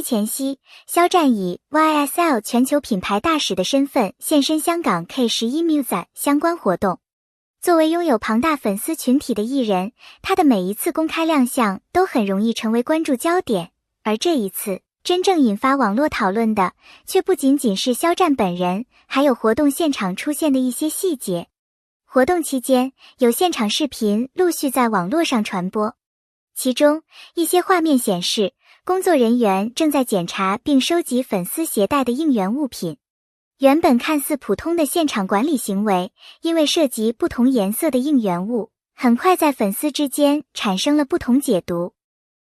前夕，肖战以 YSL 全球品牌大使的身份现身香港 K11 Musa 相关活动。作为拥有庞大粉丝群体的艺人，他的每一次公开亮相都很容易成为关注焦点，而这一次，真正引发网络讨论的，却不仅仅是肖战本人，还有活动现场出现的一些细节。活动期间，有现场视频陆续在网络上传播，其中一些画面显示，工作人员正在检查并收集粉丝携带的应援物品。原本看似普通的现场管理行为，因为涉及不同颜色的应援物，很快在粉丝之间产生了不同解读。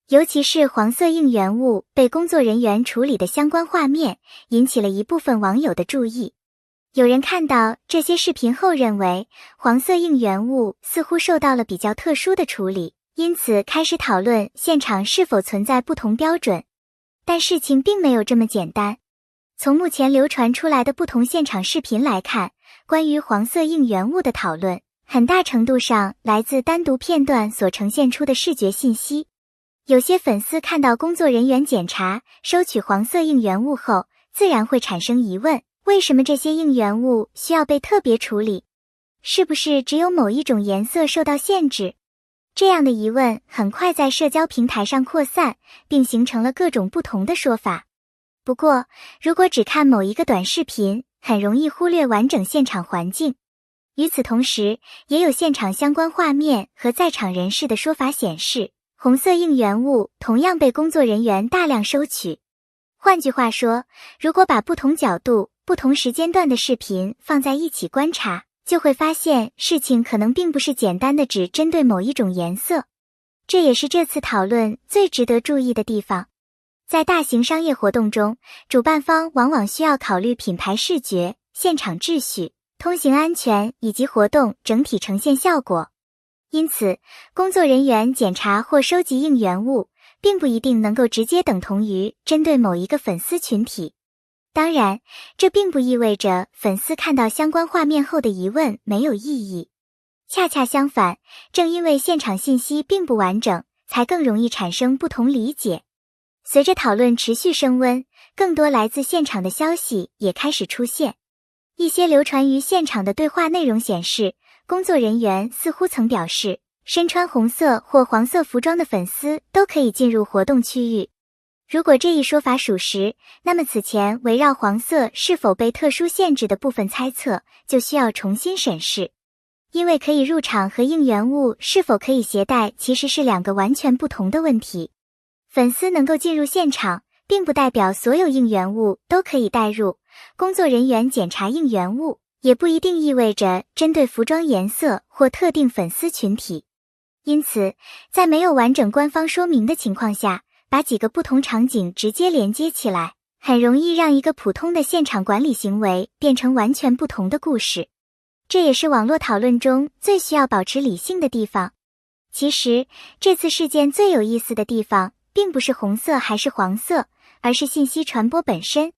尤其是黄色应援物被工作人员处理的相关画面，引起了一部分网友的注意。有人看到这些视频后认为，黄色应援物似乎受到了比较特殊的处理，因此开始讨论现场是否存在不同标准。但事情并没有这么简单。从目前流传出来的不同现场视频来看，关于黄色应援物的讨论，很大程度上来自单独片段所呈现出的视觉信息。有些粉丝看到工作人员检查、收取黄色应援物后，自然会产生疑问，为什么这些应援物需要被特别处理？是不是只有某一种颜色受到限制？这样的疑问很快在社交平台上扩散，并形成了各种不同的说法。不过，如果只看某一个短视频，很容易忽略完整现场环境。与此同时，也有现场相关画面和在场人士的说法显示，红色应援物同样被工作人员大量收取。换句话说，如果把不同角度、不同时间段的视频放在一起观察，就会发现事情可能并不是简单的只针对某一种颜色。这也是这次讨论最值得注意的地方。在大型商业活动中，主办方往往需要考虑品牌视觉、现场秩序、通行安全以及活动整体呈现效果。因此，工作人员检查或收集应援物，并不一定能够直接等同于针对某一个粉丝群体。当然，这并不意味着粉丝看到相关画面后的疑问没有意义。恰恰相反，正因为现场信息并不完整，才更容易产生不同理解。随着讨论持续升温，更多来自现场的消息也开始出现。一些流传于现场的对话内容显示，工作人员似乎曾表示，身穿红色或黄色服装的粉丝都可以进入活动区域。如果这一说法属实，那么此前围绕黄色是否被特殊限制的部分猜测就需要重新审视。因为可以入场和应援物是否可以携带其实是两个完全不同的问题。粉丝能够进入现场，并不代表所有应援物都可以带入，工作人员检查应援物，也不一定意味着针对服装颜色或特定粉丝群体。因此，在没有完整官方说明的情况下，把几个不同场景直接连接起来，很容易让一个普通的现场管理行为变成完全不同的故事。这也是网络讨论中最需要保持理性的地方。其实，这次事件最有意思的地方，并不是红色还是黄色，而是信息传播本身。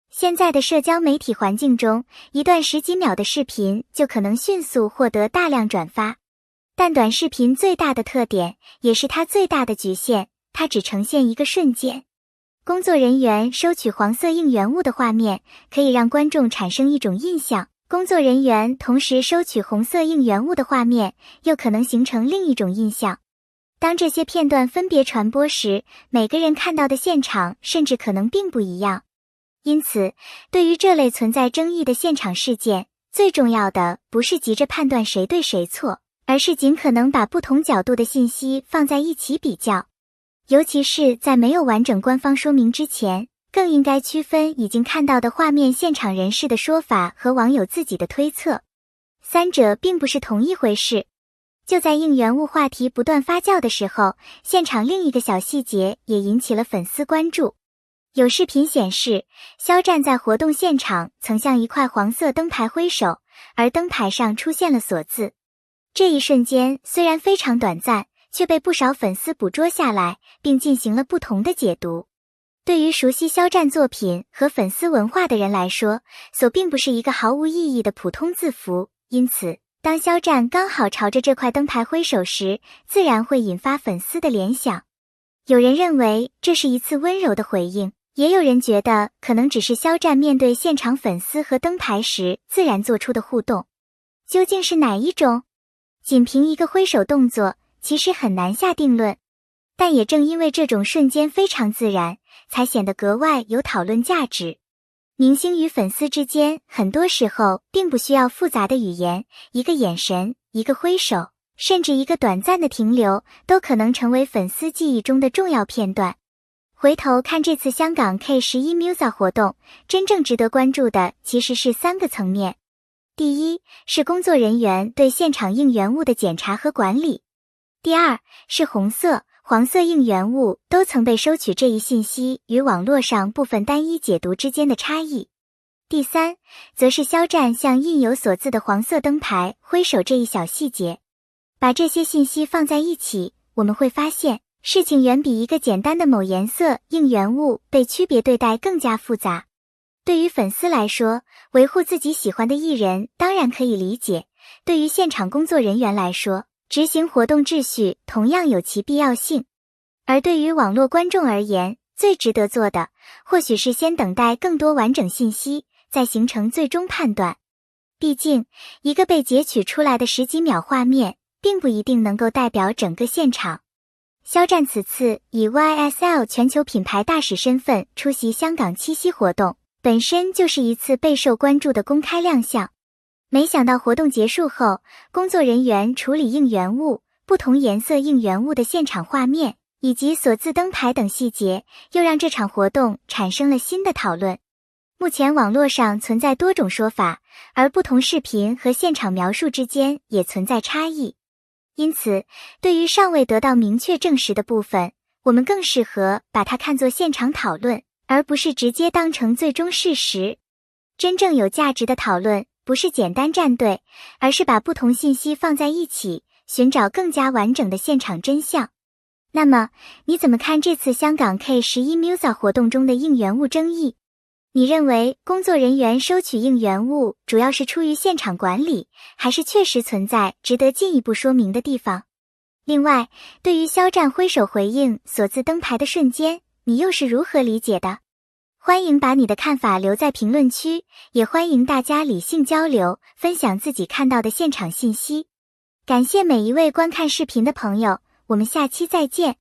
现在的社交媒体环境中，一段10几秒的视频就可能迅速获得大量转发。但短视频最大的特点，也是它最大的局限，它只呈现一个瞬间。工作人员收取黄色应援物的画面，可以让观众产生一种印象，工作人员同时收取红色应援物的画面，又可能形成另一种印象。当这些片段分别传播时，每个人看到的现场甚至可能并不一样。因此，对于这类存在争议的现场事件，最重要的不是急着判断谁对谁错，而是尽可能把不同角度的信息放在一起比较。尤其是在没有完整官方说明之前，更应该区分已经看到的画面现场人士的说法和网友自己的推测。三者并不是同一回事。就在应援物话题不断发酵的时候，现场另一个小细节也引起了粉丝关注。有视频显示，肖战在活动现场曾向一块黄色灯牌挥手，而灯牌上出现了锁字。这一瞬间虽然非常短暂，却被不少粉丝捕捉下来，并进行了不同的解读。对于熟悉肖战作品和粉丝文化的人来说，锁并不是一个毫无意义的普通字符，因此当肖战刚好朝着这块灯牌挥手时，自然会引发粉丝的联想。有人认为这是一次温柔的回应，也有人觉得可能只是肖战面对现场粉丝和灯牌时自然做出的互动。究竟是哪一种？仅凭一个挥手动作，其实很难下定论。但也正因为这种瞬间非常自然，才显得格外有讨论价值。明星与粉丝之间很多时候并不需要复杂的语言，一个眼神，一个挥手，甚至一个短暂的停留，都可能成为粉丝记忆中的重要片段。回头看这次香港 K11 Musa 活动，真正值得关注的其实是3个层面。第一，是工作人员对现场应援物的检查和管理。第二，是红色、黄色应援物都曾被收取这一信息与网络上部分单一解读之间的差异。第三，则是肖战向印有所字的黄色灯牌挥手这一小细节。把这些信息放在一起，我们会发现，事情远比一个简单的某颜色应援物被区别对待更加复杂。对于粉丝来说，维护自己喜欢的艺人当然可以理解，对于现场工作人员来说，执行活动秩序同样有其必要性。而对于网络观众而言，最值得做的，或许是先等待更多完整信息，再形成最终判断。毕竟，一个被截取出来的10几秒画面，并不一定能够代表整个现场。肖战此次以 YSL 全球品牌大使身份出席香港七夕活动，本身就是一次备受关注的公开亮相。没想到活动结束后，工作人员处理应援物、不同颜色应援物的现场画面，以及所字灯牌等细节，又让这场活动产生了新的讨论。目前网络上存在多种说法，而不同视频和现场描述之间也存在差异。因此，对于尚未得到明确证实的部分，我们更适合把它看作现场讨论，而不是直接当成最终事实。真正有价值的讨论，不是简单站队，而是把不同信息放在一起，寻找更加完整的现场真相。那么，你怎么看这次香港 K11 Musa 活动中的应援物争议？你认为工作人员收取应援物主要是出于现场管理，还是确实存在值得进一步说明的地方？另外，对于肖战挥手回应所字灯牌的瞬间，你又是如何理解的？欢迎把你的看法留在评论区，也欢迎大家理性交流，分享自己看到的现场信息。感谢每一位观看视频的朋友，我们下期再见。